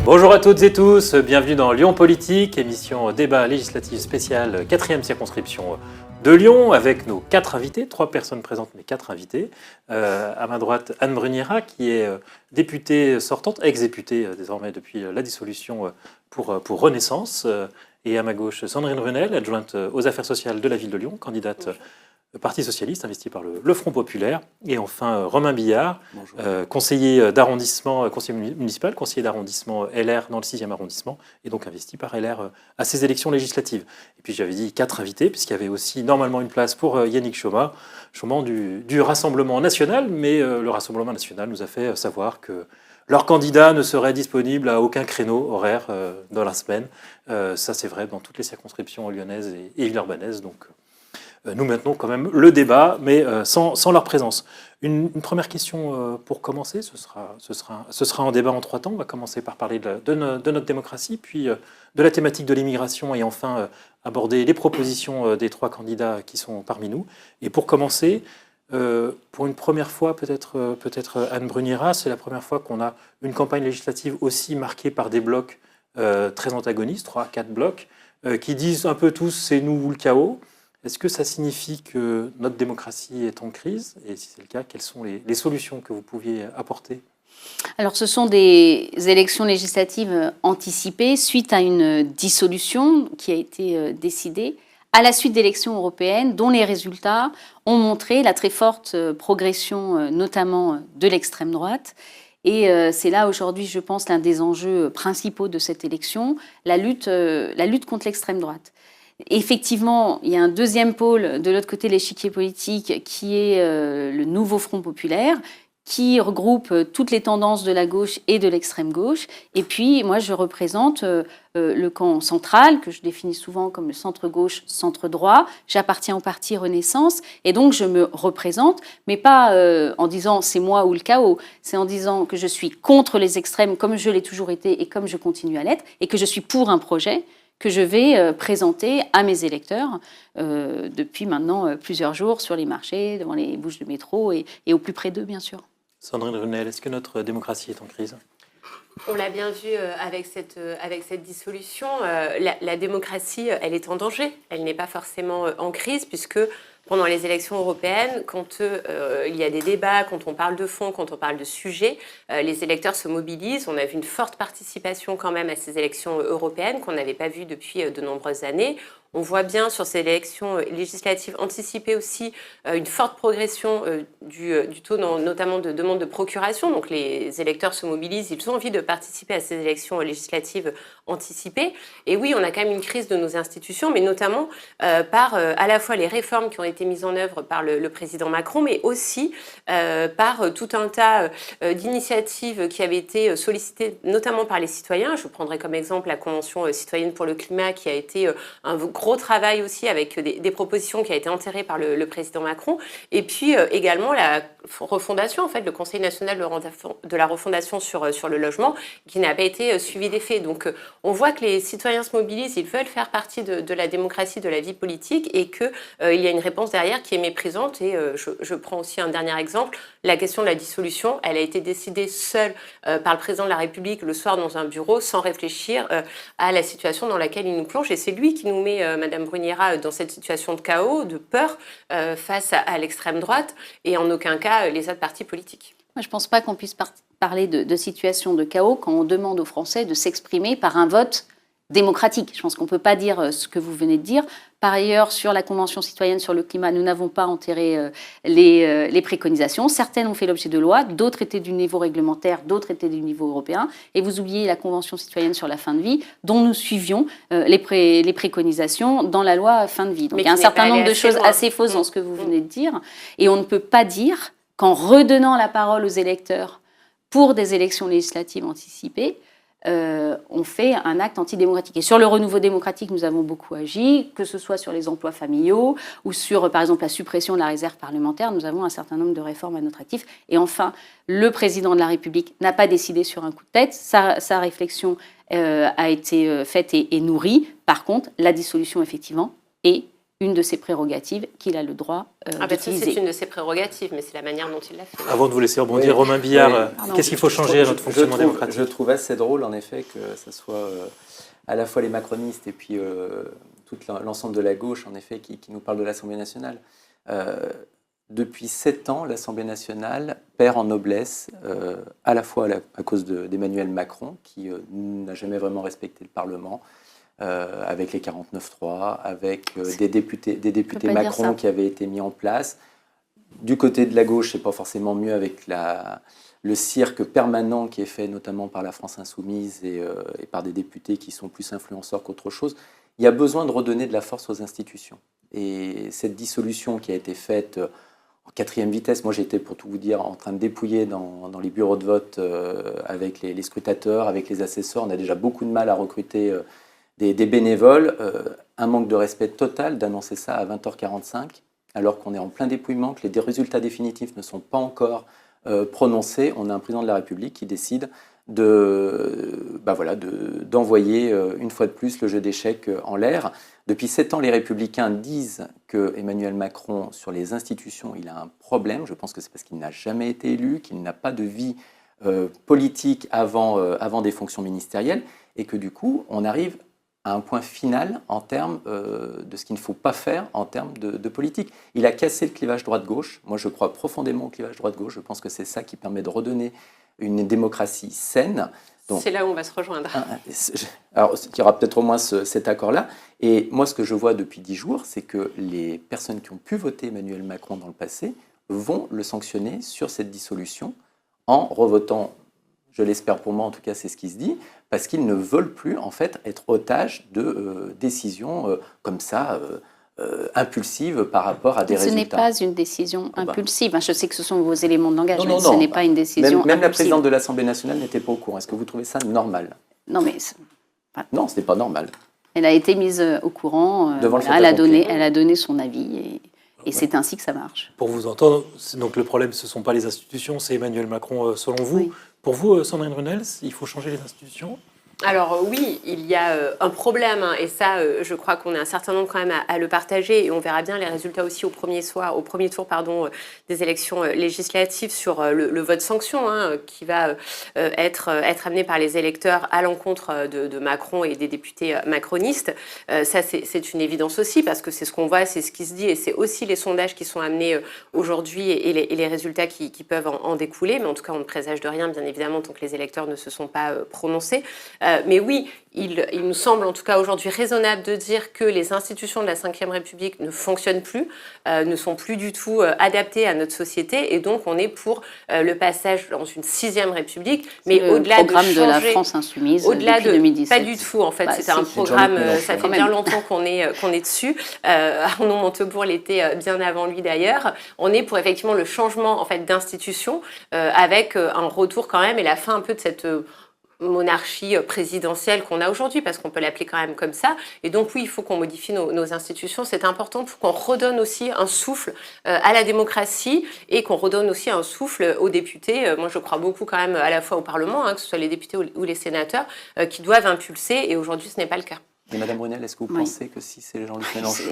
Bonjour à toutes et tous, bienvenue dans Lyon Politique, émission débat législatif spécial 4e circonscription de Lyon, avec nos 4 invités, 3 personnes présentes mais 4 invités. À ma droite, Anne Bruniera, qui est députée sortante, ex-députée désormais depuis la dissolution pour Renaissance. Et à ma gauche, Sandrine Runel, adjointe aux affaires sociales de la ville de Lyon, candidate Parti socialiste, investi par le Front populaire. Et enfin, Romain Billard, conseiller d'arrondissement, conseiller municipal, conseiller d'arrondissement LR dans le 6e arrondissement, et donc investi par LR à ces élections législatives. Et puis j'avais dit 4 invités, puisqu'il y avait aussi normalement une place pour Yannick Chaumat du Rassemblement national, mais le Rassemblement national nous a fait savoir que leur candidat ne serait disponible à aucun créneau horaire dans la semaine. Ça, c'est vrai dans toutes les circonscriptions lyonnaises et villeurbanaises. Donc, nous maintenons quand même le débat, mais sans leur présence. Une première question pour commencer, ce sera un débat en 3 temps. On va commencer par parler de notre démocratie, puis de la thématique de l'immigration, et enfin aborder les propositions des 3 candidats qui sont parmi nous. Et pour commencer, pour une première fois, peut-être Anne Bruniera, c'est la première fois qu'on a une campagne législative aussi marquée par des blocs très antagonistes, 3-4 blocs, qui disent un peu tous « c'est nous ou le chaos ». Est-ce que ça signifie que notre démocratie est en crise? Et si c'est le cas, quelles sont les solutions que vous pouviez apporter? Alors, ce sont des élections législatives anticipées suite à une dissolution qui a été décidée à la suite d'élections européennes dont les résultats ont montré la très forte progression, notamment de l'extrême droite. Et c'est là aujourd'hui, je pense, l'un des enjeux principaux de cette élection, la lutte contre l'extrême droite. Effectivement, il y a un deuxième pôle de l'autre côté de l'échiquier politique qui est le nouveau Front populaire, qui regroupe toutes les tendances de la gauche et de l'extrême gauche. Et puis, moi, je représente le camp central, que je définis souvent comme le centre-gauche, centre-droit. J'appartiens au parti Renaissance, et donc je me représente, mais pas en disant c'est moi ou le chaos, c'est en disant que je suis contre les extrêmes, comme je l'ai toujours été et comme je continue à l'être, et que je suis pour un projet que je vais présenter à mes électeurs depuis maintenant plusieurs jours sur les marchés, devant les bouches de métro et au plus près d'eux, bien sûr. Sandrine Runel, est-ce que notre démocratie est en crise? On l'a bien vu avec cette dissolution, la démocratie, elle est en danger. Elle n'est pas forcément en crise, puisque pendant les élections européennes, quand il y a des débats, quand on parle de fond, quand on parle de sujets, les électeurs se mobilisent. On a vu une forte participation quand même à ces élections européennes qu'on n'avait pas vues depuis de nombreuses années. On voit bien sur ces élections législatives anticipées aussi une forte progression du taux, notamment de demande de procuration. Donc les électeurs se mobilisent, ils ont envie de participer à ces élections législatives anticipées. Et oui, on a quand même une crise de nos institutions, mais notamment par à la fois les réformes qui ont été mises en œuvre par le président Macron, mais aussi par tout un tas d'initiatives qui avaient été sollicitées notamment par les citoyens. Je prendrai comme exemple la Convention citoyenne pour le climat, qui a été un gros travail aussi avec des propositions qui a été enterrées par le président Macron. Et puis également la refondation, en fait, le Conseil national de la refondation sur le logement, qui n'a pas été suivi d'effet. Donc on voit que les citoyens se mobilisent, ils veulent faire partie de la démocratie, de la vie politique, et qu'il y a une réponse derrière qui est méprisante. Et je prends aussi un dernier exemple, la question de la dissolution, elle a été décidée seule par le président de la République le soir dans un bureau, sans réfléchir à la situation dans laquelle il nous plonge. Et c'est lui qui nous met, Madame Bruniera, dans cette situation de chaos, de peur face à l'extrême droite, et en aucun cas les autres partis politiques. Moi, je ne pense pas qu'on puisse parler de situation de chaos quand on demande aux Français de s'exprimer par un vote démocratique. Je pense qu'on ne peut pas dire ce que vous venez de dire. Par ailleurs, sur la Convention citoyenne sur le climat, nous n'avons pas enterré les préconisations. Certaines ont fait l'objet de lois, d'autres étaient du niveau réglementaire, d'autres étaient du niveau européen. Et vous oubliez la Convention citoyenne sur la fin de vie, dont nous suivions les préconisations dans la loi fin de vie. Donc il y a un certain nombre de choses assez fausses dans ce que vous venez de dire. Et on ne peut pas dire qu'en redonnant la parole aux électeurs pour des élections législatives anticipées, on fait un acte antidémocratique. Et sur le renouveau démocratique, nous avons beaucoup agi, que ce soit sur les emplois familiaux ou sur, par exemple, la suppression de la réserve parlementaire. Nous avons un certain nombre de réformes à notre actif. Et enfin, le président de la République n'a pas décidé sur un coup de tête. Sa réflexion a été faite et nourrie. Par contre, la dissolution, effectivement, est une de ses prérogatives qu'il a le droit d'utiliser. C'est une de ses prérogatives, mais c'est la manière dont il l'a fait. Avant de vous laisser rebondir, Romain Billard, qu'est-ce qu'il faut changer à notre fonctionnement démocratique ? Je trouve assez drôle, en effet, que ce soit à la fois les macronistes et puis tout l'ensemble de la gauche, en effet, qui nous parle de l'Assemblée nationale. Depuis 7 ans, l'Assemblée nationale perd en noblesse, à la fois à cause d'Emmanuel Macron, qui n'a jamais vraiment respecté le Parlement, avec les 49.3, avec des députés Macron qui avaient été mis en place. Du côté de la gauche, c'est pas forcément mieux avec le cirque permanent qui est fait notamment par la France Insoumise et par des députés qui sont plus influenceurs qu'autre chose. Il y a besoin de redonner de la force aux institutions. Et cette dissolution qui a été faite en 4e vitesse, moi j'étais, pour tout vous dire, en train de dépouiller dans les bureaux de vote avec les scrutateurs, avec les assesseurs. On a déjà beaucoup de mal à recruter des bénévoles. Un manque de respect total d'annoncer ça à 20h45, alors qu'on est en plein dépouillement, que les résultats définitifs ne sont pas encore prononcés. On a un président de la République qui décide d'envoyer une fois de plus le jeu d'échecs en l'air. Depuis 7 ans, les Républicains disent que Emmanuel Macron, sur les institutions, il a un problème. Je pense que c'est parce qu'il n'a jamais été élu, qu'il n'a pas de vie politique avant des fonctions ministérielles, et que du coup, on arrive à un point final en termes de ce qu'il ne faut pas faire en termes de politique. Il a cassé le clivage droite-gauche. Moi, je crois profondément au clivage droite-gauche. Je pense que c'est ça qui permet de redonner une démocratie saine. Donc, c'est là où on va se rejoindre. Alors, il y aura peut-être au moins cet accord-là. Et moi, ce que je vois depuis 10 jours, c'est que les personnes qui ont pu voter Emmanuel Macron dans le passé vont le sanctionner sur cette dissolution en revotant, je l'espère pour moi, en tout cas, c'est ce qui se dit, parce qu'ils ne veulent plus, en fait, être otages de décisions comme ça, impulsives par rapport à des résultats. Ce n'est pas une décision impulsive. Je sais que ce sont vos éléments de langage, mais ce n'est pas une décision même impulsive. Même la présidente de l'Assemblée nationale n'était pas au courant. Est-ce que vous trouvez ça normal ? Non, mais... Non, ce n'est pas normal. Elle a été mise au courant, elle a donné son avis, et c'est ainsi que ça marche. Pour vous entendre, donc le problème, ce ne sont pas les institutions, c'est Emmanuel Macron, selon vous. Oui. Pour vous, Sandrine Brunel, il faut changer les institutions ? Alors oui, il y a un problème, et ça, je crois qu'on est un certain nombre quand même à le partager, et on verra bien les résultats aussi au premier tour des élections législatives sur le vote sanction, qui va être amené par les électeurs à l'encontre de Macron et des députés macronistes. Ça, c'est une évidence aussi, parce que c'est ce qu'on voit, c'est ce qui se dit, et c'est aussi les sondages qui sont amenés aujourd'hui et les résultats qui peuvent en découler. Mais en tout cas, on ne présage de rien, bien évidemment, tant que les électeurs ne se sont pas prononcés. Mais oui, il nous semble en tout cas aujourd'hui raisonnable de dire que les institutions de la Ve République ne fonctionnent plus, ne sont plus du tout adaptées à notre société, et donc on est pour le passage dans une 6e République. Mais au-delà de changer, de la France Insoumise au-delà depuis 2017. Pas du tout, en fait. C'est un programme, ça fait bien longtemps qu'on est dessus. Arnaud Montebourg l'était bien avant lui d'ailleurs. On est pour effectivement le changement en fait, d'institution avec un retour quand même et la fin un peu de cette... monarchie présidentielle qu'on a aujourd'hui, parce qu'on peut l'appeler quand même comme ça. Et donc oui, il faut qu'on modifie nos institutions. C'est important pour qu'on redonne aussi un souffle à la démocratie et qu'on redonne aussi un souffle aux députés. Moi, je crois beaucoup quand même à la fois au Parlement, que ce soit les députés ou les sénateurs, qui doivent impulser. Et aujourd'hui, ce n'est pas le cas. Et Madame Brunel, est-ce que vous pensez que si c'est Jean-Luc Mélenchon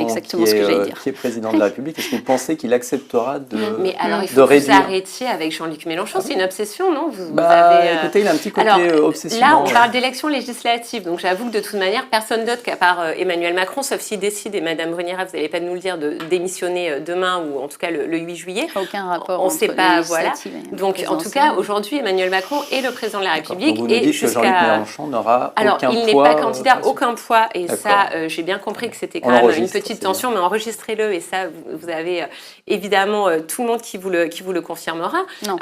qui est président de la République, est-ce que vous pensez qu'il acceptera de réduire ? Mais alors, il faut que vous arrêtiez avec Jean-Luc Mélenchon. C'est une obsession, non ? Écoutez, il a un petit côté obsessionnel. Là, on parle d'élections législatives. Donc, j'avoue que de toute manière, personne d'autre qu'à part Emmanuel Macron, sauf s'il décide, et Madame Bruniera, vous n'allez pas nous le dire, de démissionner demain ou en tout cas le 8 juillet. Aucun rapport. On ne sait pas, voilà. Donc, en tout cas, aujourd'hui, Emmanuel Macron est le président de la République. Donc, vous nous dites que Jean-Luc Mélenchon n'aura aucun poids. Alors, il n'est pas candidat, aucun poids. Et ça, j'ai bien compris que c'était quand même une petite tension, mais enregistrez-le, et ça, vous avez évidemment tout le monde qui vous le confirmera. Non.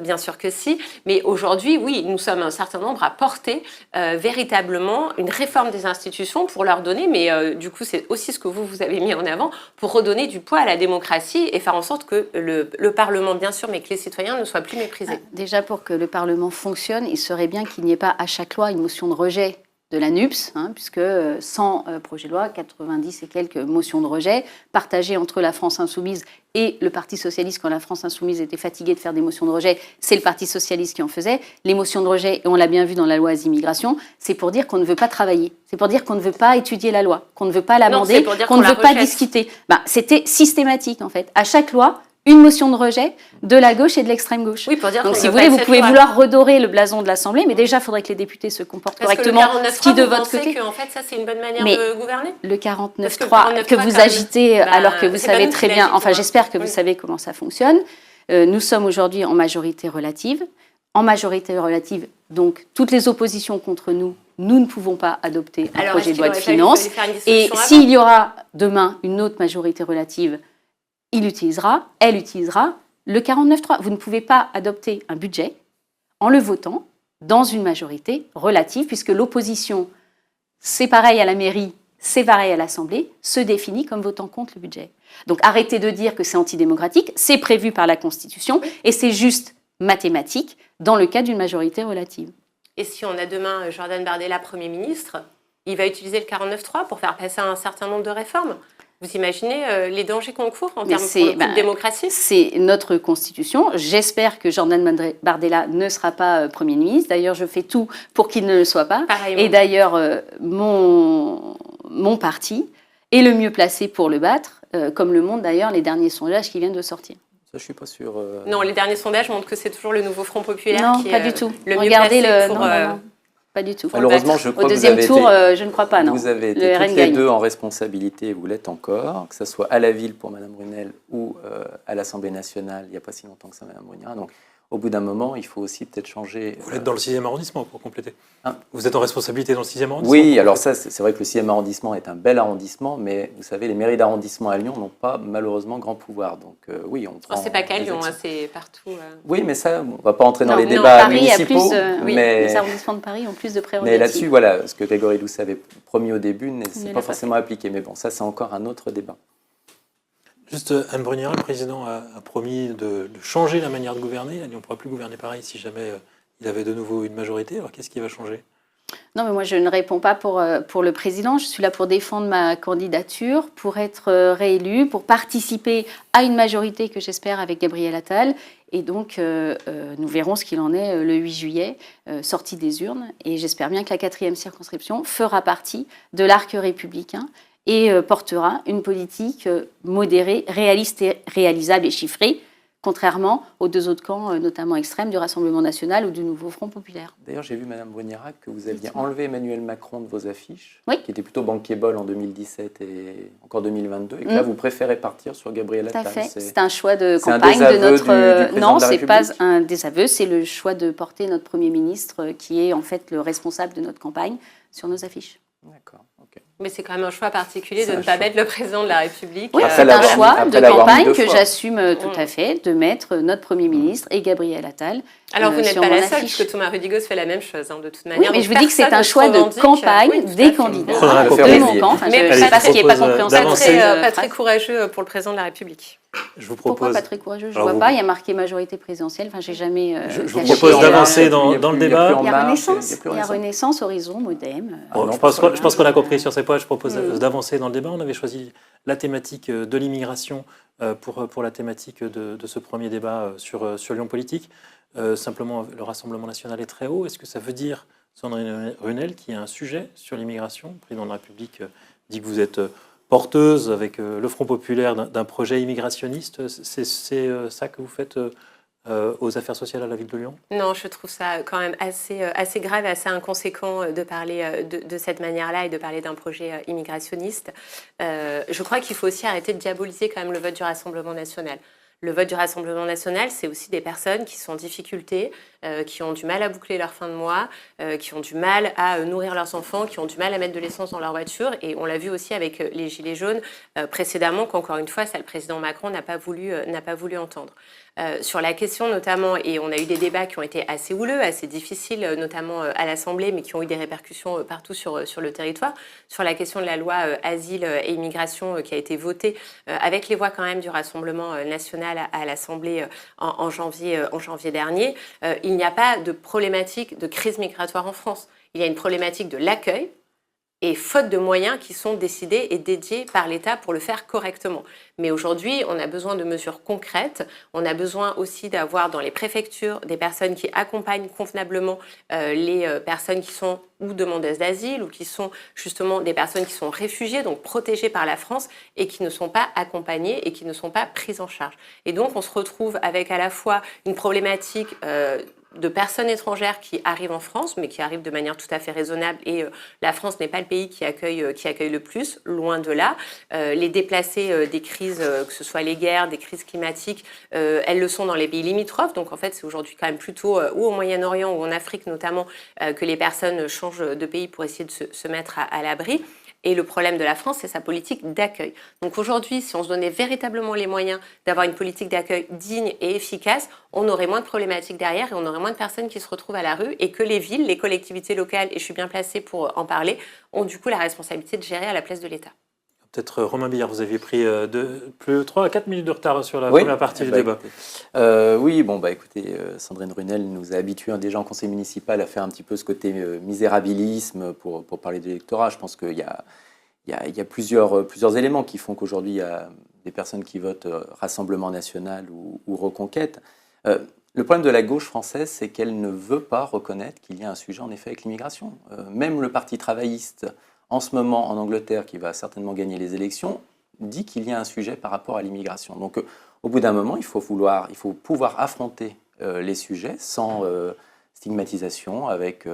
Bien sûr que si. Mais aujourd'hui, oui, nous sommes un certain nombre à porter véritablement une réforme des institutions pour leur donner, mais du coup, c'est aussi ce que vous avez mis en avant, pour redonner du poids à la démocratie et faire en sorte que le Parlement, bien sûr, mais que les citoyens ne soient plus méprisés. Déjà, pour que le Parlement fonctionne, il serait bien qu'il n'y ait pas à chaque loi une motion de rejet. de la NUPS, puisque 100 projets de loi, 90 et quelques motions de rejet, partagées entre la France Insoumise et le Parti Socialiste. Quand la France Insoumise était fatiguée de faire des motions de rejet, c'est le Parti Socialiste qui en faisait. Les motions de rejet, et on l'a bien vu dans la loi Asile-Immigration, c'est pour dire qu'on ne veut pas travailler. C'est pour dire qu'on ne veut pas étudier la loi, qu'on ne veut pas l'amender, qu'on ne veut pas discuter. C'était systématique, en fait. À chaque loi, une motion de rejet de la gauche et de l'extrême gauche. Oui, pour dire donc, si vous voulez, vous pouvez vouloir redorer le blason de l'Assemblée, mais déjà, il faudrait que les députés se comportent correctement. Ce qui de votre côté. Que, en fait, ça, c'est une bonne manière de gouverner. Le 49.3 que vous agitez, alors que vous savez très bien, enfin, j'espère que vous savez comment ça fonctionne. Nous sommes aujourd'hui en majorité relative. En majorité relative, donc, toutes les oppositions contre nous, nous ne pouvons pas adopter un projet de loi de finances. Et s'il y aura demain une autre majorité relative, elle utilisera le 49.3. Vous ne pouvez pas adopter un budget en le votant dans une majorité relative, puisque l'opposition, c'est pareil à la mairie, c'est pareil à l'Assemblée, se définit comme votant contre le budget. Donc arrêtez de dire que c'est antidémocratique, c'est prévu par la Constitution, et c'est juste mathématique dans le cas d'une majorité relative. Et si on a demain Jordan Bardella Premier ministre, il va utiliser le 49.3 pour faire passer un certain nombre de réformes. Vous imaginez les dangers qu'on court en termes de démocratie ? C'est notre Constitution. J'espère que Jordan Bardella ne sera pas Premier ministre. D'ailleurs, je fais tout pour qu'il ne le soit pas. Pareillement. Et d'ailleurs, mon parti est le mieux placé pour le battre, comme le montrent d'ailleurs les derniers sondages qui viennent de sortir. Ça, je suis pas sûr. Non, les derniers sondages montrent que c'est toujours le nouveau Front populaire non, qui pas est du tout. le mieux Regardez placé pour... Non. Pas du tout. Malheureusement, je crois au deuxième tour, je ne crois pas, non. Vous avez été toutes les deux en responsabilité, et vous l'êtes encore, que ce soit à la ville pour Mme Brunel ou à l'Assemblée nationale, il n'y a pas si longtemps que ça, Mme Brunera. Donc, au bout d'un moment, il faut aussi peut-être changer... Vous êtes dans le 6e arrondissement, pour compléter. Vous êtes en responsabilité dans le 6e arrondissement ? Oui, alors ça, c'est vrai que le 6e arrondissement est un bel arrondissement, mais vous savez, les mairies d'arrondissement à Lyon n'ont pas malheureusement grand pouvoir. Donc oui, on prend... c'est pas qu'à Lyon, c'est partout. Oui, mais ça, on ne va pas entrer dans les débats municipaux. Mais les arrondissements de Paris ont plus de prérogatives. Mais là-dessus, voilà, ce que Grégory Doucet avait promis au début, c'est pas forcément appliqué. Mais bon, ça, c'est encore un autre débat. Juste, Anne Bruniera, le président a promis de changer la manière de gouverner. On ne pourra plus gouverner pareil si jamais il avait de nouveau une majorité. Alors, qu'est-ce qui va changer ? Non, mais moi, je ne réponds pas pour le président. Je suis là pour défendre ma candidature, pour être réélue, pour participer à une majorité que j'espère avec Gabriel Attal. Et donc, nous verrons ce qu'il en est le 8 juillet, sortie des urnes. Et j'espère bien que la 4e circonscription fera partie de l'arc républicain et portera une politique modérée, réaliste et réalisable et chiffrée, contrairement aux deux autres camps, notamment extrêmes, du Rassemblement national ou du Nouveau Front populaire. D'ailleurs, j'ai vu, Mme Bruniera, que vous aviez enlevé Emmanuel Macron de vos affiches, oui, qui était plutôt bankable en 2017 et encore 2022, et que là, vous préférez partir sur Gabriel Attal. Tout à fait. C'est un choix de campagne de notre... Non, c'est pas un désaveu, c'est le choix de porter notre Premier ministre, qui est en fait le responsable de notre campagne, sur nos affiches. D'accord. Okay. Mais c'est quand même un choix particulier de ne pas mettre le président de la République. Oui, c'est un choix de campagne que j'assume tout à fait, de mettre notre Premier ministre et Gabriel Attal. Alors vous n'êtes pas la seule, puisque Thomas Rudigoz fait la même chose, de toute manière. Oui, mais je vous dis que c'est un choix de campagne des candidats de mon camp. Mais je ne sais pas ce qui n'est pas compréhensible. Pas très courageux pour le président de la République. Je vous propose... Pourquoi pas très courageux ? Je ne vois pas. Il y a marqué majorité présidentielle. Enfin, j'ai jamais. Je vous propose d'avancer dans le débat. Il y a Renaissance. Il y a Renaissance, Horizon, Modem. Je pense qu'on a compris sur ces points. Je propose d'avancer dans le débat. On avait choisi la thématique de l'immigration pour la thématique de ce premier débat sur Lyon Politique. Simplement, le Rassemblement national est très haut. Est-ce que ça veut dire, Sandrine Runel, qu'il y a un sujet sur l'immigration ? Le président de la République dit que vous êtes porteuse avec le Front populaire d'un projet immigrationniste. C'est ça que vous faites aux affaires sociales à la ville de Lyon ? Non, je trouve ça quand même assez grave, assez inconséquent de parler de cette manière-là et de parler d'un projet immigrationniste. Je crois qu'il faut aussi arrêter de diaboliser quand même le vote du Rassemblement national. Le vote du Rassemblement national, c'est aussi des personnes qui sont en difficulté, qui ont du mal à boucler leur fin de mois, qui ont du mal à nourrir leurs enfants, qui ont du mal à mettre de l'essence dans leur voiture. Et on l'a vu aussi avec les Gilets jaunes précédemment, qu'encore une fois, ça, le président Macron n'a pas voulu entendre. Sur la question notamment, et on a eu des débats qui ont été assez houleux, assez difficiles, notamment à l'Assemblée, mais qui ont eu des répercussions partout sur le territoire, sur la question de la loi Asile et Immigration qui a été votée avec les voix quand même du Rassemblement national à l'Assemblée en janvier dernier. Il n'y a pas de problématique de crise migratoire en France. Il y a une problématique de l'accueil et faute de moyens qui sont décidés et dédiés par l'État pour le faire correctement. Mais aujourd'hui, on a besoin de mesures concrètes. On a besoin aussi d'avoir dans les préfectures des personnes qui accompagnent convenablement les personnes qui sont ou demandeuses d'asile ou qui sont justement des personnes qui sont réfugiées, donc protégées par la France et qui ne sont pas accompagnées et qui ne sont pas prises en charge. Et donc, on se retrouve avec à la fois une problématique de personnes étrangères qui arrivent en France, mais qui arrivent de manière tout à fait raisonnable. Et la France n'est pas le pays qui accueille le plus, loin de là. Les déplacés des crises, que ce soit les guerres, des crises climatiques, elles le sont dans les pays limitrophes. Donc en fait, c'est aujourd'hui quand même plutôt ou au Moyen-Orient ou en Afrique notamment que les personnes changent de pays pour essayer de se mettre à l'abri. Et le problème de la France, c'est sa politique d'accueil. Donc aujourd'hui, si on se donnait véritablement les moyens d'avoir une politique d'accueil digne et efficace, on aurait moins de problématiques derrière et on aurait moins de personnes qui se retrouvent à la rue et que les villes, les collectivités locales, et je suis bien placée pour en parler, ont du coup la responsabilité de gérer à la place de l'État. Peut-être Romain Billard, vous aviez pris 3 à 4 minutes de retard sur la première partie du débat. Oui, écoutez, Sandrine Runel nous a habitués déjà en conseil municipal à faire un petit peu ce côté misérabilisme pour parler de l'électorat. Je pense qu'il y a plusieurs éléments qui font qu'aujourd'hui il y a des personnes qui votent Rassemblement National ou Reconquête. Le problème de la gauche française, c'est qu'elle ne veut pas reconnaître qu'il y a un sujet en effet avec l'immigration. Même le Parti travailliste, en ce moment en Angleterre, qui va certainement gagner les élections, dit qu'il y a un sujet par rapport à l'immigration. Donc au bout d'un moment, il faut pouvoir affronter les sujets sans stigmatisation, avec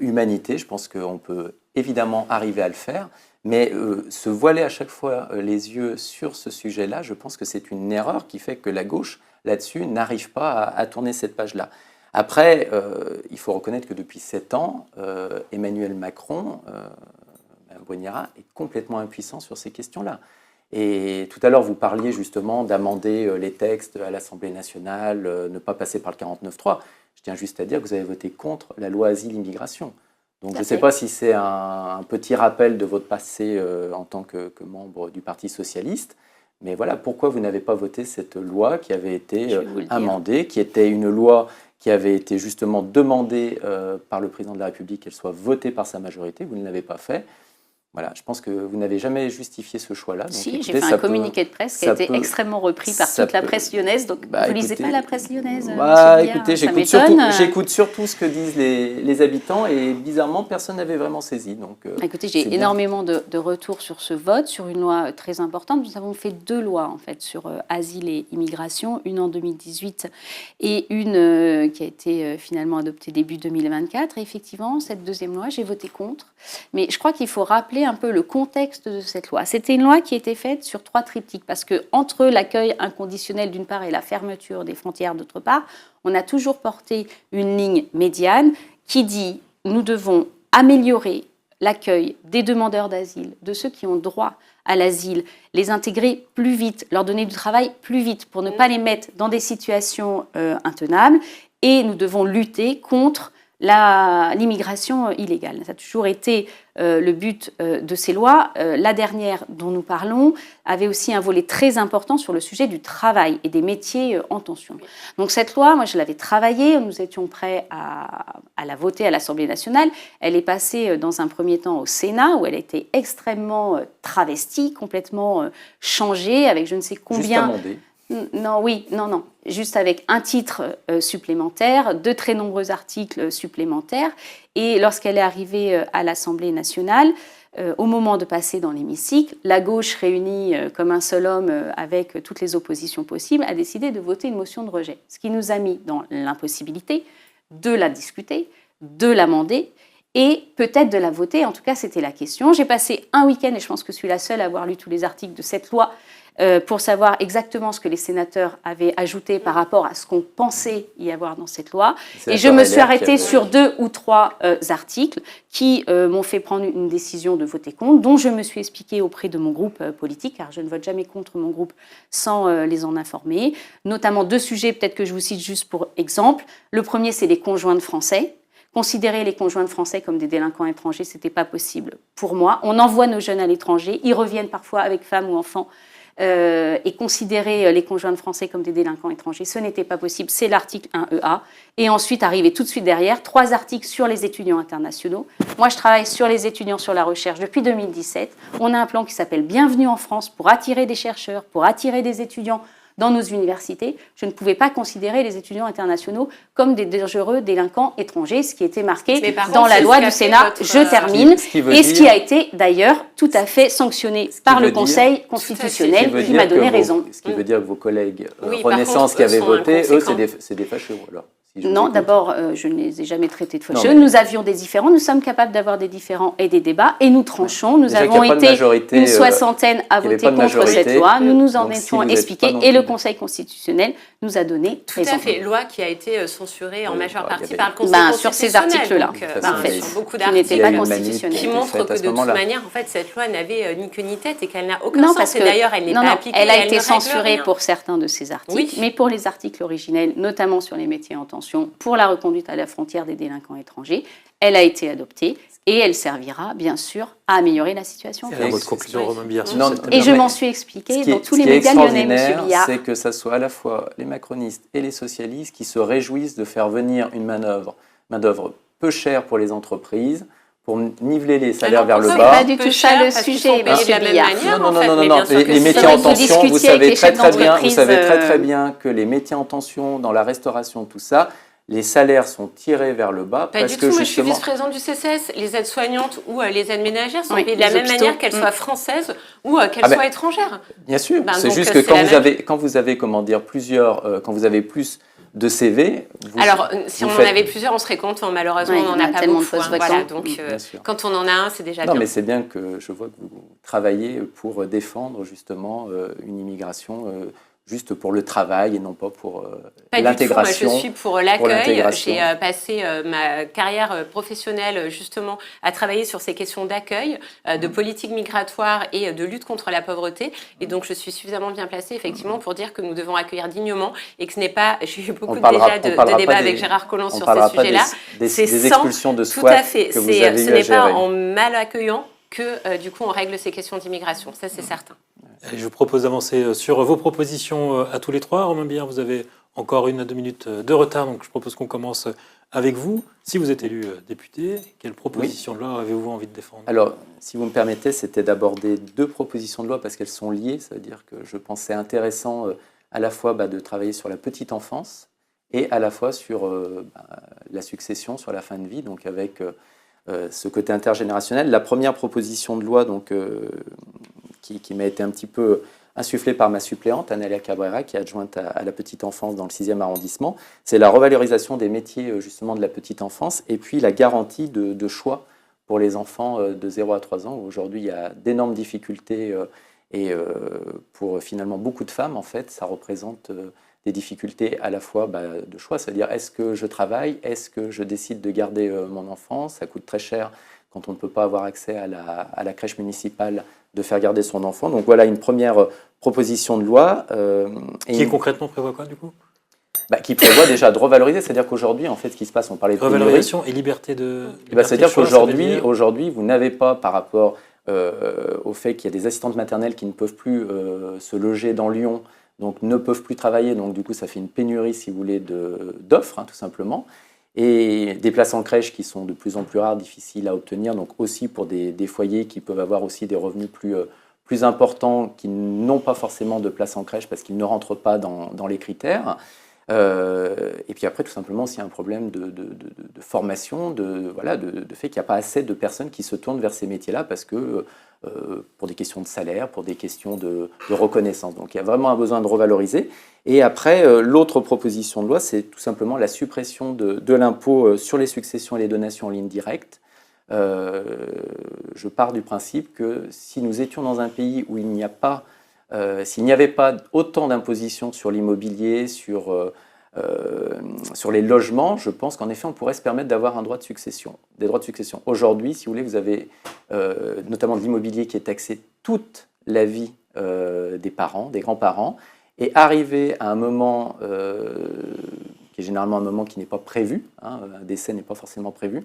humanité. Je pense qu'on peut évidemment arriver à le faire, mais se voiler à chaque fois les yeux sur ce sujet-là, je pense que c'est une erreur qui fait que la gauche, là-dessus, n'arrive pas à tourner cette page-là. Après, il faut reconnaître que depuis 7 ans, Emmanuel Macron, Mme Bruniera, est complètement impuissant sur ces questions-là. Et tout à l'heure, vous parliez justement d'amender les textes à l'Assemblée nationale, ne pas passer par le 49.3. Je tiens juste à dire que vous avez voté contre la loi Asile-Immigration. Donc je ne sais pas si c'est un petit rappel de votre passé en tant que membre du Parti socialiste, mais voilà, pourquoi vous n'avez pas voté cette loi qui avait été amendée, qui était une loi qui avait été justement demandée par le président de la République qu'elle soit votée par sa majorité. Vous ne l'avez pas fait. Voilà, je pense que vous n'avez jamais justifié ce choix-là. Donc, si, j'ai fait un communiqué de presse qui a été extrêmement repris par toute la presse lyonnaise. Donc, vous ne lisez pas la presse lyonnaise, écoutez, j'écoute surtout ce que disent les habitants et bizarrement, personne n'avait vraiment saisi. Donc, écoutez, j'ai énormément de retours sur ce vote, sur une loi très importante. Nous avons fait 2 lois, en fait, sur asile et immigration, une en 2018 et une qui a été finalement adoptée début 2024. Et effectivement, cette deuxième loi, j'ai voté contre. Mais je crois qu'il faut rappeler un peu le contexte de cette loi. C'était une loi qui était faite sur 3 triptyques, parce que entre l'accueil inconditionnel d'une part et la fermeture des frontières d'autre part, on a toujours porté une ligne médiane qui dit nous devons améliorer l'accueil des demandeurs d'asile, de ceux qui ont droit à l'asile, les intégrer plus vite, leur donner du travail plus vite pour ne pas les mettre dans des situations intenables, et nous devons lutter contre l'immigration illégale. Ça a toujours été le but de ces lois. La dernière dont nous parlons avait aussi un volet très important sur le sujet du travail et des métiers en tension. Donc cette loi, moi je l'avais travaillée, nous étions prêts à la voter à l'Assemblée nationale. Elle est passée dans un premier temps au Sénat où elle a été extrêmement travestie, complètement changée, avec je ne sais combien... Juste amendée. Non. Juste avec un titre supplémentaire, 2 très nombreux articles supplémentaires. Et lorsqu'elle est arrivée à l'Assemblée nationale, au moment de passer dans l'hémicycle, la gauche réunie comme un seul homme avec toutes les oppositions possibles a décidé de voter une motion de rejet. Ce qui nous a mis dans l'impossibilité de la discuter, de l'amender et peut-être de la voter. En tout cas, c'était la question. J'ai passé un week-end, et je pense que je suis la seule à avoir lu tous les articles de cette loi, pour savoir exactement ce que les sénateurs avaient ajouté par rapport à ce qu'on pensait y avoir dans cette loi. Et je me suis arrêtée sur 2 ou 3 articles qui m'ont fait prendre une décision de voter contre, dont je me suis expliquée auprès de mon groupe politique, car je ne vote jamais contre mon groupe sans les en informer. Notamment 2 sujets, peut-être que je vous cite juste pour exemple. Le premier, c'est les conjoints de Français. Considérer les conjoints de Français comme des délinquants étrangers, ce n'était pas possible pour moi. On envoie nos jeunes à l'étranger, ils reviennent parfois avec femmes ou enfants et considérer les conjoints de Français comme des délinquants étrangers. Ce n'était pas possible, c'est l'article 1EA. Et ensuite, arrivé tout de suite derrière, 3 articles sur les étudiants internationaux. Moi, je travaille sur les étudiants sur la recherche depuis 2017. On a un plan qui s'appelle Bienvenue en France pour attirer des chercheurs, pour attirer des étudiants dans nos universités. Je ne pouvais pas considérer les étudiants internationaux comme des dangereux délinquants étrangers, ce qui était marqué dans la loi du Sénat. Je termine. Et ce qui a été d'ailleurs tout à fait sanctionné par le Conseil constitutionnel qui m'a donné raison. Ce qui veut dire que vos collègues Renaissance qui avaient voté, eux, c'est des fachos, alors. Non, d'abord, je ne les ai jamais traités de fâcheux. Nous avions des différends, nous sommes capables d'avoir des différends et des débats, et nous tranchons. Nous avons été une soixantaine à voter contre cette loi. Nous nous en étions expliqués, et le Conseil constitutionnel nous a donné raison. Tout à fait, loi qui a été censurée en majeure partie par le Conseil constitutionnel. Sur ces articles-là, sur beaucoup qui n'étaient pas d'articles constitutionnels. Qui montrent que de toute manière, en fait, cette loi n'avait ni queue ni tête et qu'elle n'a aucun sens. Et d'ailleurs, elle n'est pas appliquée. Elle a été censurée pour certains de ces articles, mais pour les articles originels, notamment sur les métiers en tension, pour la reconduite à la frontière des délinquants étrangers, elle a été adoptée et elle servira bien sûr à améliorer la situation. C'est votre conclusion, Romain Billard. Et je m'en suis expliqué dans tous les médias lyonnais, M. Billard. C'est que ça soit à la fois les macronistes et les socialistes qui se réjouissent de faire venir une main-d'œuvre peu chère pour les entreprises, pour niveler les salaires vers le bas. C'est pas du tout ça le sujet, M. Billard. Non. Les métiers en tension, vous savez très bien que les métiers en tension dans la restauration, tout ça, les salaires sont tirés vers le bas. Pas du tout, moi je suis vice-présidente du CCS. Les aides-soignantes ou les aides ménagères sont payées de la même manière qu'elles soient françaises ou qu'elles soient étrangères. Bien sûr, c'est juste que quand vous avez quand vous avez plus de CV... Alors, si on en avait plusieurs, on serait content. Malheureusement, on n'en a pas beaucoup. Voilà, donc, quand on en a un, c'est déjà bien. Non, mais c'est bien que je vois que vous travaillez pour défendre justement une immigration juste pour le travail et non pas pour l'intégration. Moi, je suis pour l'accueil. J'ai passé ma carrière professionnelle justement à travailler sur ces questions d'accueil, de politique migratoire et de lutte contre la pauvreté. Et donc, je suis suffisamment bien placée, effectivement, pour dire que nous devons accueillir dignement et que ce n'est pas... J'ai eu beaucoup de débats avec Gérard Collomb sur ces sujets-là. Des expulsions de squat. Tout à fait. Ce n'est pas en mal accueillant que, du coup, on règle ces questions d'immigration. Ça, c'est certain. Allez, je vous propose d'avancer sur vos propositions à tous les trois. Romain Billard, vous avez encore 1 à 2 minutes de retard, donc je propose qu'on commence avec vous. Si vous êtes élu député, quelle proposition de loi avez-vous envie de défendre ? Alors, si vous me permettez, c'était d'aborder 2 propositions de loi parce qu'elles sont liées. Ça veut dire que je pensais intéressant à la fois de travailler sur la petite enfance et à la fois sur la succession, sur la fin de vie, donc avec ce côté intergénérationnel. La première proposition de loi, donc, qui m'a été un petit peu insufflée par ma suppléante, Analia Cabrera, qui est adjointe à la petite enfance dans le 6e arrondissement, c'est la revalorisation des métiers justement de la petite enfance et puis la garantie de choix pour les enfants de 0 à 3 ans. Aujourd'hui, il y a d'énormes difficultés et pour finalement beaucoup de femmes, en fait, ça représente des difficultés à la fois de choix, c'est-à-dire est-ce que je travaille, est-ce que je décide de garder mon enfant, ça coûte très cher quand on ne peut pas avoir accès à la crèche municipale, de faire garder son enfant. Donc voilà une première proposition de loi. Qui concrètement prévoit quoi du coup ? Qui prévoit déjà de revaloriser, c'est-à-dire qu'aujourd'hui, en fait, ce qui se passe, on parlait de revalorisation et liberté de... c'est-à-dire qu'aujourd'hui, vous n'avez pas, par rapport au fait qu'il y a des assistantes maternelles qui ne peuvent plus se loger dans Lyon, donc ne peuvent plus travailler, donc du coup, ça fait une pénurie, si vous voulez, d'offres, tout simplement. Et des places en crèche qui sont de plus en plus rares, difficiles à obtenir, donc aussi pour des foyers qui peuvent avoir aussi des revenus plus importants, qui n'ont pas forcément de place en crèche parce qu'ils ne rentrent pas dans les critères. Et puis après, tout simplement, s'il y a un problème de formation, de fait qu'il n'y a pas assez de personnes qui se tournent vers ces métiers-là parce que pour des questions de salaire, pour des questions de reconnaissance. Donc il y a vraiment un besoin de revaloriser. Et après, l'autre proposition de loi, c'est tout simplement la suppression de l'impôt sur les successions et les donations en ligne directe. Je pars du principe que si nous étions dans un pays où il n'y a pas, s'il n'y avait pas autant d'impositions sur l'immobilier, sur les logements, je pense qu'en effet, on pourrait se permettre d'avoir un droit de succession, des droits de succession. Aujourd'hui, si vous voulez, vous avez notamment de l'immobilier qui est taxé toute la vie des parents, des grands-parents, et arrivé à un moment qui est généralement un moment qui n'est pas prévu, un décès n'est pas forcément prévu,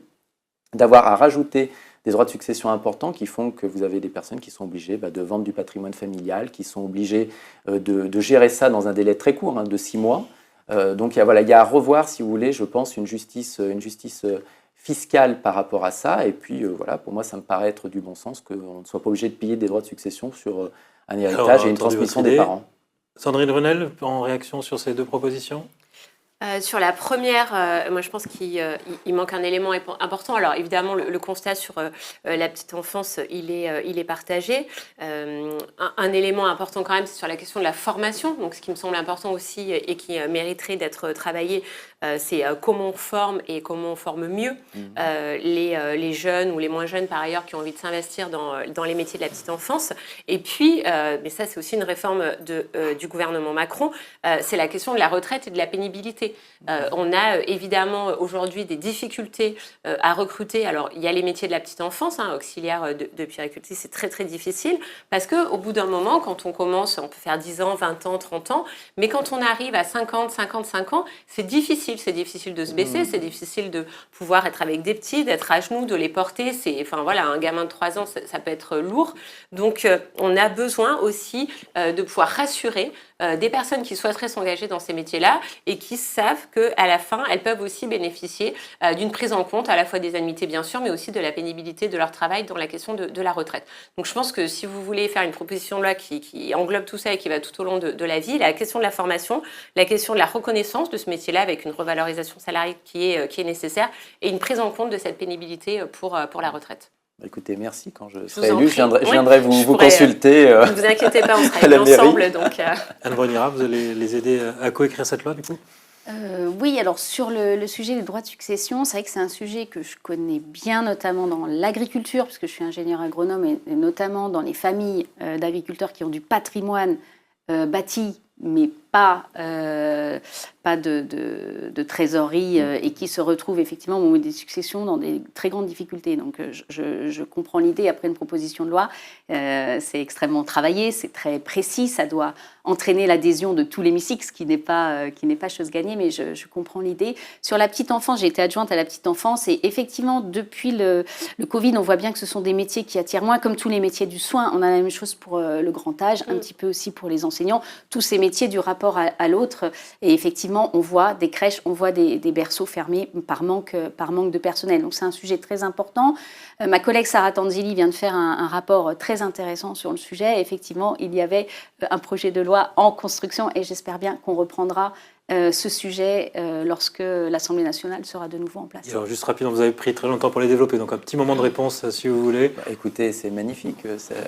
d'avoir à rajouter des droits de succession importants qui font que vous avez des personnes qui sont obligées de vendre du patrimoine familial, qui sont obligées de gérer ça dans un délai très court, de 6 mois. Donc il y a à revoir, si vous voulez, je pense, une justice fiscale par rapport à ça. Et puis pour moi, ça me paraît être du bon sens qu'on ne soit pas obligé de payer des droits de succession sur un héritage et une transmission des parents. Sandrine Renel, en réaction sur ces deux propositions ? Sur la première, moi je pense qu'il manque un élément important. Alors évidemment, le constat sur la petite enfance, il est partagé. Un élément important quand même, c'est sur la question de la formation. Donc ce qui me semble important aussi et qui mériterait d'être travaillé, c'est comment on forme et comment on forme mieux les jeunes ou les moins jeunes par ailleurs qui ont envie de s'investir dans les métiers de la petite enfance. Et puis, mais ça c'est aussi une réforme du gouvernement Macron, c'est la question de la retraite et de la pénibilité. On a évidemment aujourd'hui des difficultés à recruter. Alors, il y a les métiers de la petite enfance, auxiliaire de puéricultrice, c'est très très difficile parce qu'au bout d'un moment, quand on commence, on peut faire 10 ans, 20 ans, 30 ans, mais quand on arrive à 50, 55 ans, c'est difficile de se baisser, c'est difficile de pouvoir être avec des petits, d'être à genoux, de les porter. Un gamin de 3 ans, ça peut être lourd. Donc, on a besoin aussi de pouvoir rassurer des personnes qui souhaiteraient s'engager dans ces métiers-là et qui savent qu'à la fin, elles peuvent aussi bénéficier d'une prise en compte à la fois des annuités, bien sûr, mais aussi de la pénibilité de leur travail dans la question de la retraite. Donc je pense que si vous voulez faire une proposition de loi qui englobe tout ça et qui va tout au long de la vie, la question de la formation, la question de la reconnaissance de ce métier-là avec une revalorisation salariale qui est nécessaire et une prise en compte de cette pénibilité pour la retraite. Écoutez, merci. Quand je serai élu, je viendrai vous consulter. Ne vous inquiétez pas, on sera élus ensemble. Donc, Anne Brunira, vous allez les aider à coécrire cette loi, du coup ? Oui, alors sur le sujet des droits de succession, c'est vrai que c'est un sujet que je connais bien, notamment dans l'agriculture, parce que je suis ingénieure agronome, et notamment dans les familles d'agriculteurs qui ont du patrimoine bâti, mais pas de trésorerie et qui se retrouvent effectivement au moment des successions dans des très grandes difficultés. Donc je comprends l'idée après une proposition de loi. C'est extrêmement travaillé, c'est très précis, ça doit entraîner l'adhésion de tout l'hémicycle, ce qui n'est pas chose gagnée, mais je comprends l'idée. Sur la petite enfance, j'ai été adjointe à la petite enfance et effectivement, depuis le Covid, on voit bien que ce sont des métiers qui attirent moins, comme tous les métiers du soin. On a la même chose pour le grand âge, un petit peu aussi pour les enseignants. Tous ces métiers du rapport à l'autre. Et effectivement, on voit des crèches, on voit des berceaux fermés par manque de personnel. Donc c'est un sujet très important. Ma collègue Sarah Tanzili vient de faire un rapport très intéressant sur le sujet. Et effectivement, il y avait un projet de loi en construction et j'espère bien qu'on reprendra ce sujet lorsque l'Assemblée nationale sera de nouveau en place. Alors juste rapidement, vous avez pris très longtemps pour les développer, donc un petit moment de réponse si vous voulez. Écoutez, c'est magnifique.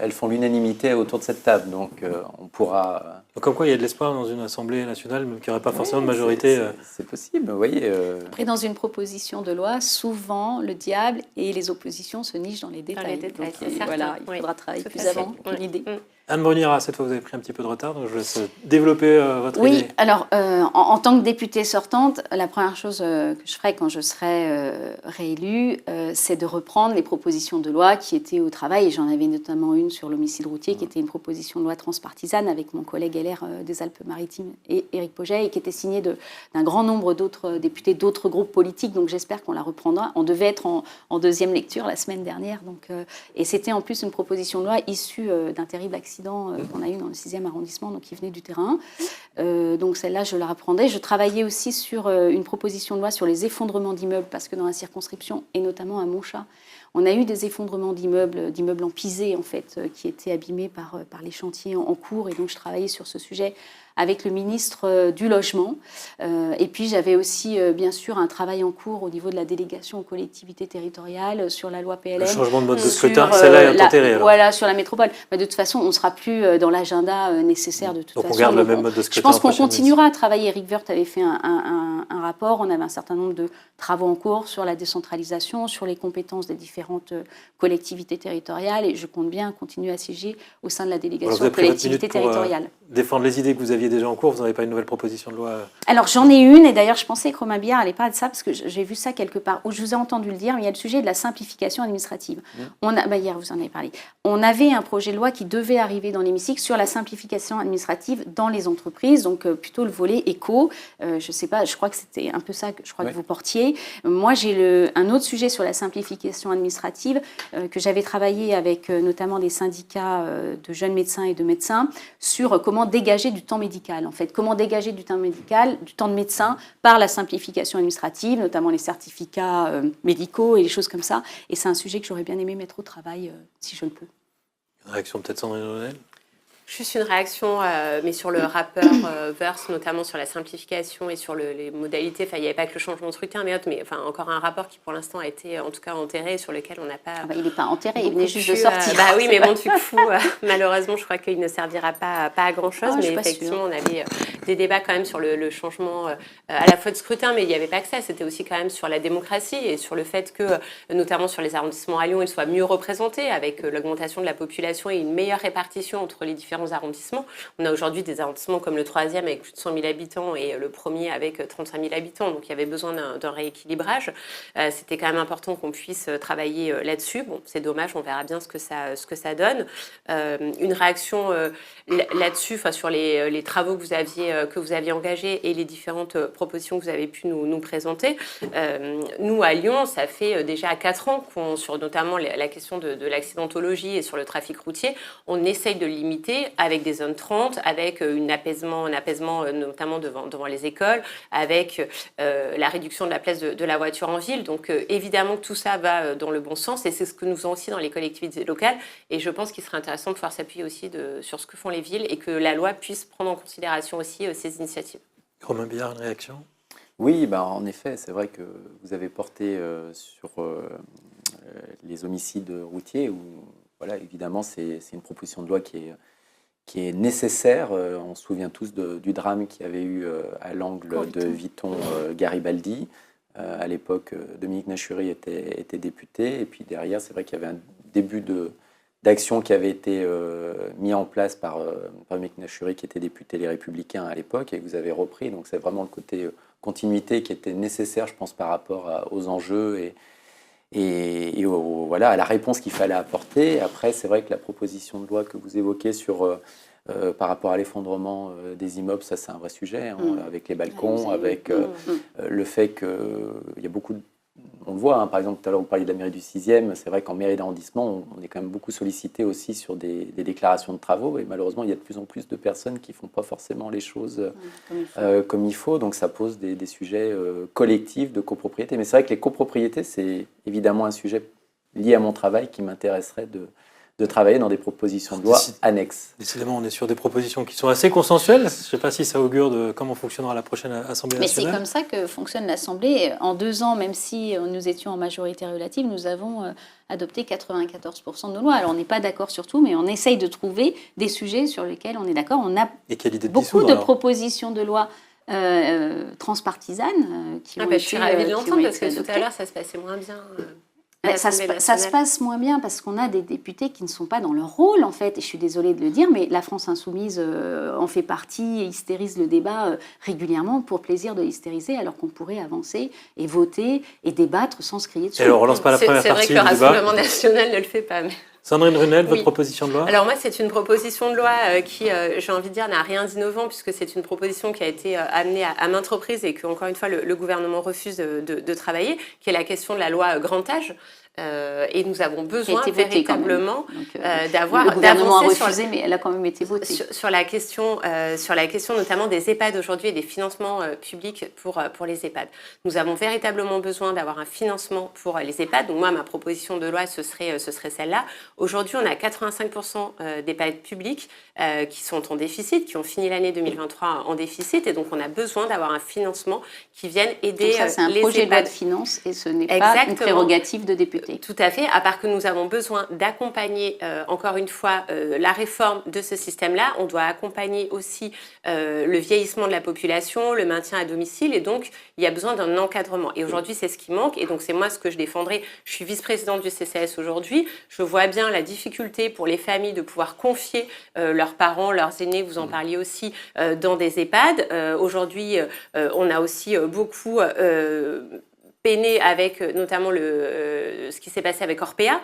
Elles font l'unanimité autour de cette table, donc on pourra... Donc, comme quoi il y a de l'espoir dans une Assemblée nationale, même qu'il n'y aurait pas forcément de majorité. C'est possible, vous voyez. Après, dans une proposition de loi, souvent le diable et les oppositions se nichent dans les détails. Donc, voilà, il faudra travailler plus avant pour l'idée. Anne Brunira, cette fois vous avez pris un petit peu de retard, donc je laisse développer votre idée. Oui, alors en tant que députée sortante, la première chose que je ferai quand je serai réélue, c'est de reprendre les propositions de loi qui étaient au travail. Et j'en avais notamment une sur l'homicide routier, qui était une proposition de loi transpartisane avec mon collègue LR des Alpes-Maritimes et Éric Pauget, et qui était signée d'un grand nombre d'autres députés, d'autres groupes politiques. Donc j'espère qu'on la reprendra. On devait être en deuxième lecture la semaine dernière. Donc, et c'était en plus une proposition de loi issue d'un terrible accident qu'on a eu dans le 6e arrondissement, donc qui venait du terrain. Donc celle-là, je la reprendrai. Je travaillais aussi sur une proposition de loi sur les effondrements d'immeubles, parce que dans la circonscription, et notamment à Montchat, on a eu des effondrements d'immeubles en pisé, en fait, qui étaient abîmés par les chantiers en cours. Et donc je travaillais sur ce sujet avec le ministre du Logement. Et puis j'avais aussi, bien sûr, un travail en cours au niveau de la délégation aux collectivités territoriales sur la loi PLM. Le changement de mode de scrutin, celle-là est enterrée. Voilà, sur la métropole. Mais de toute façon, on ne sera plus dans l'agenda nécessaire de toute façon. Donc on garde le même mode de scrutin. Je pense qu'on continuera à travailler. Eric Woerth avait fait un rapport. On avait un certain nombre de travaux en cours sur la décentralisation, sur les compétences des différentes collectivités territoriales. Et je compte bien continuer à siéger au sein de la délégation aux collectivités territoriales. Défendre les idées que vous aviez déjà en cours, vous n'avez pas une nouvelle proposition de loi? Alors j'en ai une, et d'ailleurs je pensais que Romain Billard n'allait pas de ça, parce que j'ai vu ça quelque part, où je vous ai entendu le dire, mais il y a le sujet de la simplification administrative. Hier vous en avez parlé. On avait un projet de loi qui devait arriver dans l'hémicycle sur la simplification administrative dans les entreprises, donc plutôt le volet éco. Je sais pas, je crois que c'était un peu ça que je crois que vous portiez. Moi j'ai un autre sujet sur la simplification administrative administrative, que j'avais travaillé avec notamment des syndicats de jeunes médecins et de médecins sur comment dégager du temps médical. En fait, comment dégager du temps médical, du temps de médecin par la simplification administrative, notamment les certificats médicaux et les choses comme ça. Et c'est un sujet que j'aurais bien aimé mettre au travail si je le peux. Une réaction peut-être Sandrine Brunel ? Juste une réaction, mais sur le rapport Verse, notamment sur la simplification et sur les modalités. Enfin, il n'y avait pas que le changement de scrutin, mais encore un rapport qui, pour l'instant, a été en tout cas enterré, sur lequel on n'a pas... il n'est pas enterré, il venait juste de sortir. Oui, mais bon, du coup, malheureusement, je crois qu'il ne servira pas à grand-chose. Mais effectivement, on avait des débats quand même sur le changement à la fois de scrutin, mais il n'y avait pas que ça. C'était aussi quand même sur la démocratie et sur le fait que, notamment sur les arrondissements à Lyon, ils soient mieux représentés avec l'augmentation de la population et une meilleure répartition entre les différents arrondissements. On a aujourd'hui des arrondissements comme le 3e avec plus de 100 000 habitants et le 1er avec 35 000 habitants. Donc, il y avait besoin d'un rééquilibrage. C'était quand même important qu'on puisse travailler là-dessus. Bon, c'est dommage, on verra bien ce que ça donne. Une réaction là-dessus, sur les travaux que vous aviez engagés et les différentes propositions que vous avez pu nous présenter. Nous, à Lyon, ça fait déjà 4 ans sur notamment la question de l'accidentologie et sur le trafic routier, on essaye de limiter avec des zones 30, avec un apaisement notamment devant les écoles, avec la réduction de la place de la voiture en ville. Donc évidemment que tout ça va dans le bon sens et c'est ce que nous faisons aussi dans les collectivités locales. Et je pense qu'il serait intéressant de pouvoir s'appuyer aussi sur ce que font les villes et que la loi puisse prendre en considération aussi ces initiatives. Romain Billard, une réaction ? Oui, en effet, c'est vrai que vous avez porté sur les homicides routiers où, voilà, évidemment, c'est une proposition de loi qui est nécessaire. On se souvient tous du drame qu'il y avait eu à l'angle de Viton-Garibaldi. À l'époque, Dominique Nachury était député. Et puis derrière, c'est vrai qu'il y avait un début d'action qui avait été mis en place par Dominique Nachury, qui était député Les Républicains à l'époque, et que vous avez repris. Donc c'est vraiment le côté continuité qui était nécessaire, je pense, par rapport aux enjeux et voilà, à la réponse qu'il fallait apporter. Après, c'est vrai que la proposition de loi que vous évoquez par rapport à l'effondrement des immeubles, ça c'est un vrai sujet, avec les balcons, avec le fait qu'il y a beaucoup de... On le voit, par exemple, tout à l'heure vous parliez de la mairie du 6e, c'est vrai qu'en mairie d'arrondissement, on est quand même beaucoup sollicité aussi sur des déclarations de travaux, et malheureusement, il y a de plus en plus de personnes qui ne font pas forcément les choses comme il faut, donc ça pose des sujets collectifs de copropriété. Mais c'est vrai que les copropriétés, c'est évidemment un sujet lié à mon travail qui m'intéresserait de travailler dans des propositions de loi annexes. Décidément, on est sur des propositions qui sont assez consensuelles. Je ne sais pas si ça augure de comment fonctionnera la prochaine Assemblée nationale. Mais c'est comme ça que fonctionne l'Assemblée. En 2 ans, même si nous étions en majorité relative, nous avons adopté 94% de nos lois. Alors, on n'est pas d'accord sur tout, mais on essaye de trouver des sujets sur lesquels on est d'accord. On a beaucoup de propositions de loi transpartisanes qui ont été... Je suis ravie de l'entendre parce que tout à l'heure, ça se passait moins bien... Ça se passe moins bien parce qu'on a des députés qui ne sont pas dans leur rôle, en fait. Et je suis désolée de le dire, mais la France insoumise en fait partie et hystérise le débat régulièrement pour plaisir de hystériser, alors qu'on pourrait avancer et voter et débattre sans se crier dessus. Et alors, on ne relance pas la première partie du débat. C'est vrai que le Rassemblement national ne le fait pas. Mais... Sandrine Brunel, votre proposition de loi ? Alors moi, c'est une proposition de loi qui, j'ai envie de dire, n'a rien d'innovant puisque c'est une proposition qui a été amenée à maintes reprises et que, encore une fois, le gouvernement refuse de travailler, qui est la question de la loi grand âge. Et nous avons besoin véritablement d'avoir... Le gouvernement a refusé, mais elle a quand même été votée. Sur la question notamment des EHPAD aujourd'hui et des financements publics pour les EHPAD. Nous avons véritablement besoin d'avoir un financement pour les EHPAD. Donc moi, ma proposition de loi, ce serait celle-là. Aujourd'hui, on a 85% d'EHPAD publics qui sont en déficit, qui ont fini l'année 2023 en déficit. Et donc, on a besoin d'avoir un financement qui vienne aider les EHPAD. C'est un projet de loi de finances et ce n'est pas une prérogative de député. Tout à fait, à part que nous avons besoin d'accompagner, encore une fois, la réforme de ce système-là. On doit accompagner aussi le vieillissement de la population, le maintien à domicile, et donc il y a besoin d'un encadrement. Et aujourd'hui, c'est ce qui manque, et donc c'est moi ce que je défendrai. Je suis vice-présidente du CCAS aujourd'hui. Je vois bien la difficulté pour les familles de pouvoir confier leurs parents, leurs aînés, vous en parliez aussi, dans des EHPAD. Aujourd'hui, on a aussi beaucoup... peiné avec notamment ce qui s'est passé avec Orpea.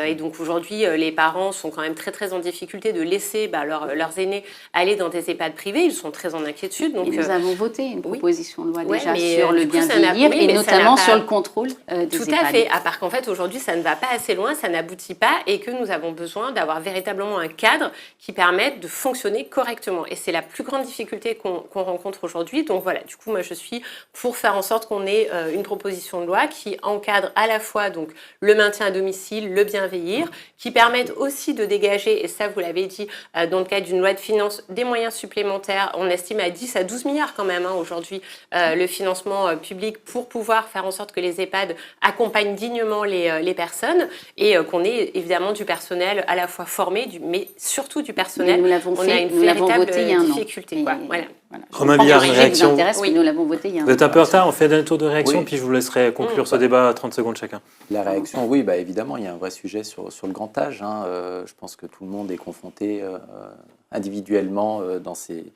Et donc aujourd'hui, les parents sont quand même très très en difficulté de laisser leurs aînés aller dans des EHPAD privés. Ils sont très en inquiétude. Donc, et nous avons voté une proposition de loi ouais, déjà sur le bien vieillir et notamment sur le contrôle des Tout EHPAD. à fait. À part qu'en fait aujourd'hui, ça ne va pas assez loin, ça n'aboutit pas et que nous avons besoin d'avoir véritablement un cadre qui permette de fonctionner correctement. Et c'est la plus grande difficulté qu'on rencontre aujourd'hui. Donc voilà, du coup, moi je suis pour faire en sorte qu'on ait une proposition de loi qui encadre à la fois donc, le maintien à domicile, le bien vieillir, qui permettent aussi de dégager, et ça vous l'avez dit, dans le cadre d'une loi de finances, des moyens supplémentaires. On estime à 10 à 12 milliards quand même aujourd'hui le financement public pour pouvoir faire en sorte que les EHPAD accompagnent dignement les personnes et qu'on ait évidemment du personnel à la fois formé, mais surtout du personnel. Mais nous l'avons on a une véritable difficulté. Voilà. Romain Billard, une réaction. Oui, nous l'avons voté il y a un an. Vous êtes un peu en retard, on fait un tour de réaction, Oui. puis je vous laisserai conclure ce débat à 30 secondes chacun. La réaction, oui, évidemment, il y a un vrai sujet sur le grand âge. Je pense que tout le monde est confronté individuellement dans ses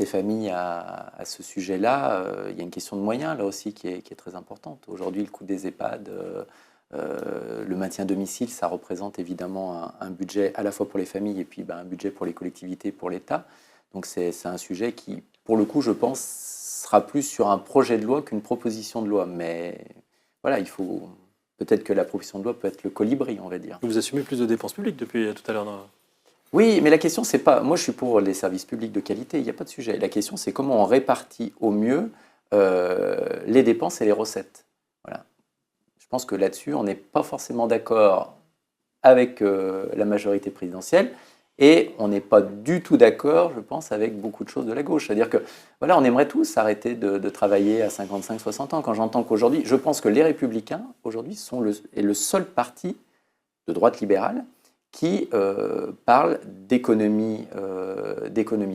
familles à ce sujet-là. Il y a une question de moyens, là aussi, qui est très importante. Aujourd'hui, le coût des EHPAD, le maintien à domicile, ça représente évidemment un budget à la fois pour les familles et puis un budget pour les collectivités, pour l'État. Donc c'est un sujet qui, pour le coup, je pense, sera plus sur un projet de loi qu'une proposition de loi. Mais voilà, il faut... Peut-être que la proposition de loi peut être le colibri, on va dire. Vous assumez plus de dépenses publiques depuis tout à l'heure. Oui, mais la question, c'est pas... Moi, je suis pour les services publics de qualité, il n'y a pas de sujet. La question, c'est comment on répartit au mieux les dépenses et les recettes. Voilà. Je pense que là-dessus, on n'est pas forcément d'accord avec la majorité présidentielle. Et on n'est pas du tout d'accord, je pense, avec beaucoup de choses de la gauche. C'est-à-dire que, voilà, on aimerait tous arrêter de travailler à 55-60 ans. Quand j'entends qu'aujourd'hui, je pense que les Républicains, aujourd'hui, est le seul parti de droite libérale qui parle d'économie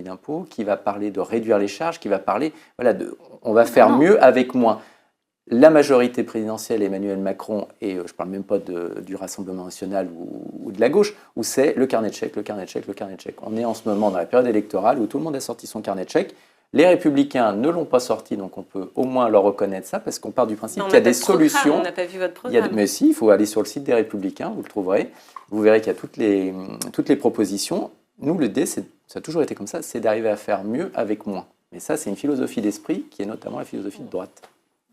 d'impôts, qui va parler de réduire les charges, qui va parler, voilà, on va faire mieux avec moins. La majorité présidentielle, Emmanuel Macron, et je ne parle même pas du Rassemblement national ou de la gauche, où c'est le carnet de chèques, le carnet de chèques, le carnet de chèques. On est en ce moment dans la période électorale où tout le monde a sorti son carnet de chèques. Les Républicains ne l'ont pas sorti, donc on peut au moins leur reconnaître ça, parce qu'on part du principe qu'il y a des solutions. On n'a pas vu votre programme. Mais si, il faut aller sur le site des Républicains, vous le trouverez. Vous verrez qu'il y a toutes les propositions. Nous, l'idée, ça a toujours été comme ça, c'est d'arriver à faire mieux avec moins. Mais ça, c'est une philosophie d'esprit qui est notamment la philosophie de droite.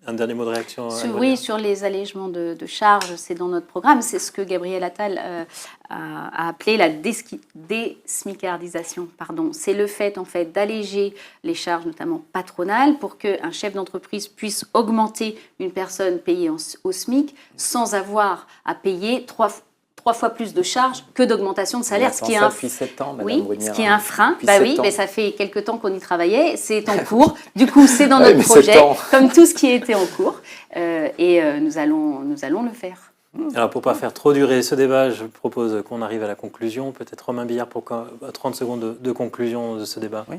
Un dernier mot de réaction. Oui, sur les allègements de charges, c'est dans notre programme. C'est ce que Gabriel Attal a appelé la désmicardisation. C'est le fait, d'alléger les charges, notamment patronales, pour qu'un chef d'entreprise puisse augmenter une personne payée au SMIC sans avoir à payer trois fois plus de charges que d'augmentation de salaire, ce qui est un frein. Mais ça fait quelques temps qu'on y travaillait, c'est en cours. Du coup, c'est dans notre projet, comme tout ce qui était en cours, et nous allons le faire. Alors, pour ne pas faire trop durer ce débat, je propose qu'on arrive à la conclusion. Peut-être Romain Billard pour 30 secondes de conclusion de ce débat. Oui.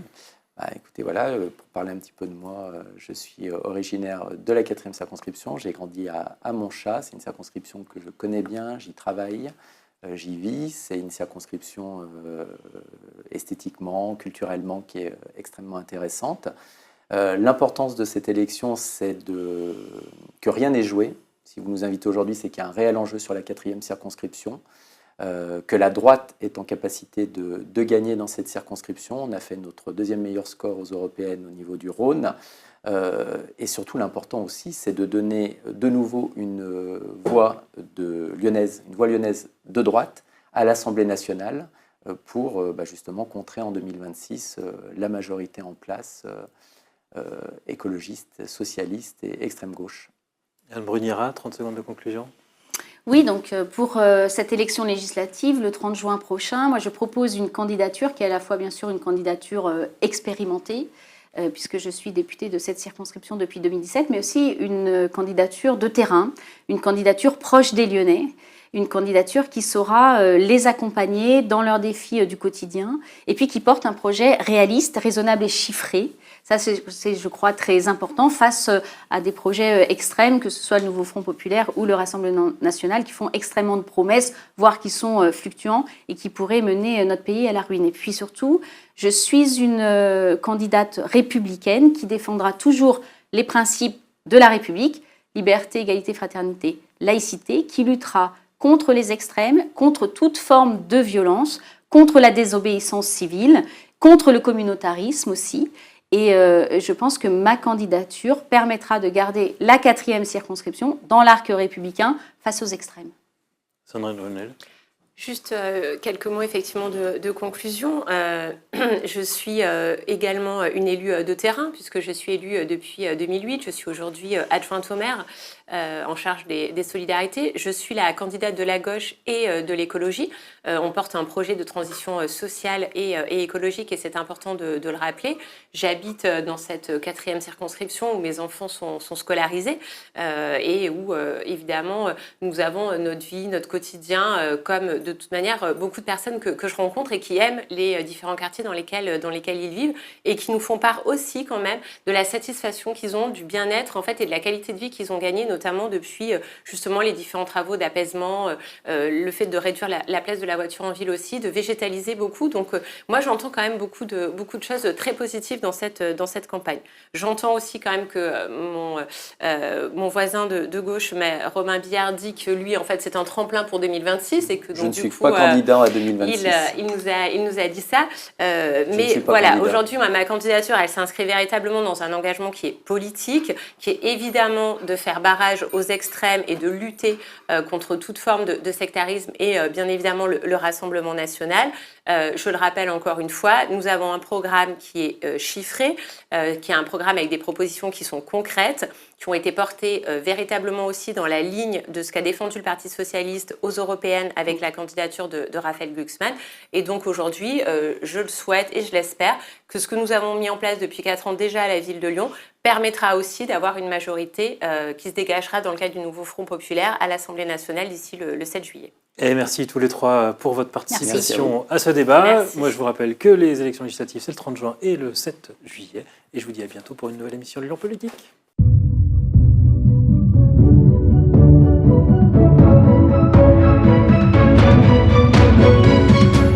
Écoutez, voilà, pour parler un petit peu de moi, je suis originaire de la 4e circonscription. J'ai grandi à Montchat. C'est une circonscription que je connais bien, j'y travaille, j'y vis. C'est une circonscription esthétiquement, culturellement, qui est extrêmement intéressante. L'importance de cette élection, c'est que rien n'est joué. Si vous nous invitez aujourd'hui, c'est qu'il y a un réel enjeu sur la 4e circonscription. Que la droite est en capacité de gagner dans cette circonscription. On a fait notre deuxième meilleur score aux européennes au niveau du Rhône. Et surtout, l'important aussi, c'est de donner de nouveau une voix lyonnaise de droite à l'Assemblée nationale pour justement contrer en 2026 la majorité en place écologiste, socialiste et extrême gauche. Anne Bruniera, 30 secondes de conclusion. Oui, donc pour cette élection législative, le 30 juin prochain, moi je propose une candidature qui est à la fois bien sûr une candidature expérimentée, puisque je suis députée de cette circonscription depuis 2017, mais aussi une candidature de terrain, une candidature proche des Lyonnais, une candidature qui saura les accompagner dans leurs défis du quotidien, et puis qui porte un projet réaliste, raisonnable et chiffré. Ça, c'est, je crois, très important face à des projets extrêmes, que ce soit le Nouveau Front Populaire ou le Rassemblement National, qui font extrêmement de promesses, voire qui sont fluctuants et qui pourraient mener notre pays à la ruine. Et puis surtout, je suis une candidate républicaine qui défendra toujours les principes de la République, liberté, égalité, fraternité, laïcité, qui luttera contre les extrêmes, contre toute forme de violence, contre la désobéissance civile, contre le communautarisme aussi. Et je pense que ma candidature permettra de garder la 4e circonscription dans l'arc républicain face aux extrêmes. Sandrine Brunel. Juste quelques mots effectivement de conclusion. Je suis également une élue de terrain puisque je suis élue depuis 2008. Je suis aujourd'hui adjointe au maire en charge des solidarités. Je suis la candidate de la gauche et de l'écologie. On porte un projet de transition sociale et écologique et c'est important de le rappeler. J'habite dans cette 4e circonscription où mes enfants sont scolarisés et où évidemment nous avons notre vie, notre quotidien comme de toute manière beaucoup de personnes que je rencontre et qui aiment les différents quartiers dans lesquels ils vivent et qui nous font part aussi quand même de la satisfaction qu'ils ont, du bien-être en fait et de la qualité de vie qu'ils ont gagné notamment depuis justement les différents travaux d'apaisement, le fait de réduire la place de la voiture en ville aussi, de végétaliser beaucoup. Donc moi j'entends quand même beaucoup de choses très positives dans cette campagne. J'entends aussi quand même que mon voisin de gauche, mais Romain Billard, dit que lui en fait c'est un tremplin pour 2026 et que donc, je ne suis pas candidat à 2026. Il nous a dit ça. Mais voilà, aujourd'hui, ma candidature, elle s'inscrit véritablement dans un engagement qui est politique, qui est évidemment de faire barrage aux extrêmes et de lutter contre toute forme de sectarisme et bien évidemment le Rassemblement national. Je le rappelle encore une fois, nous avons un programme qui est chiffré, qui est un programme avec des propositions qui sont concrètes, qui ont été portées véritablement aussi dans la ligne de ce qu'a défendu le Parti socialiste aux européennes avec la candidature de Raphaël Glucksmann. Et donc aujourd'hui, je le souhaite et je l'espère que ce que nous avons mis en place depuis 4 ans déjà à la ville de Lyon permettra aussi d'avoir une majorité qui se dégagera dans le cadre du nouveau Front populaire à l'Assemblée nationale d'ici le 7 juillet. Et merci tous les trois pour votre participation à ce débat. Merci. Moi, je vous rappelle que les élections législatives, c'est le 30 juin et le 7 juillet. Et je vous dis à bientôt pour une nouvelle émission de Lyon Politique.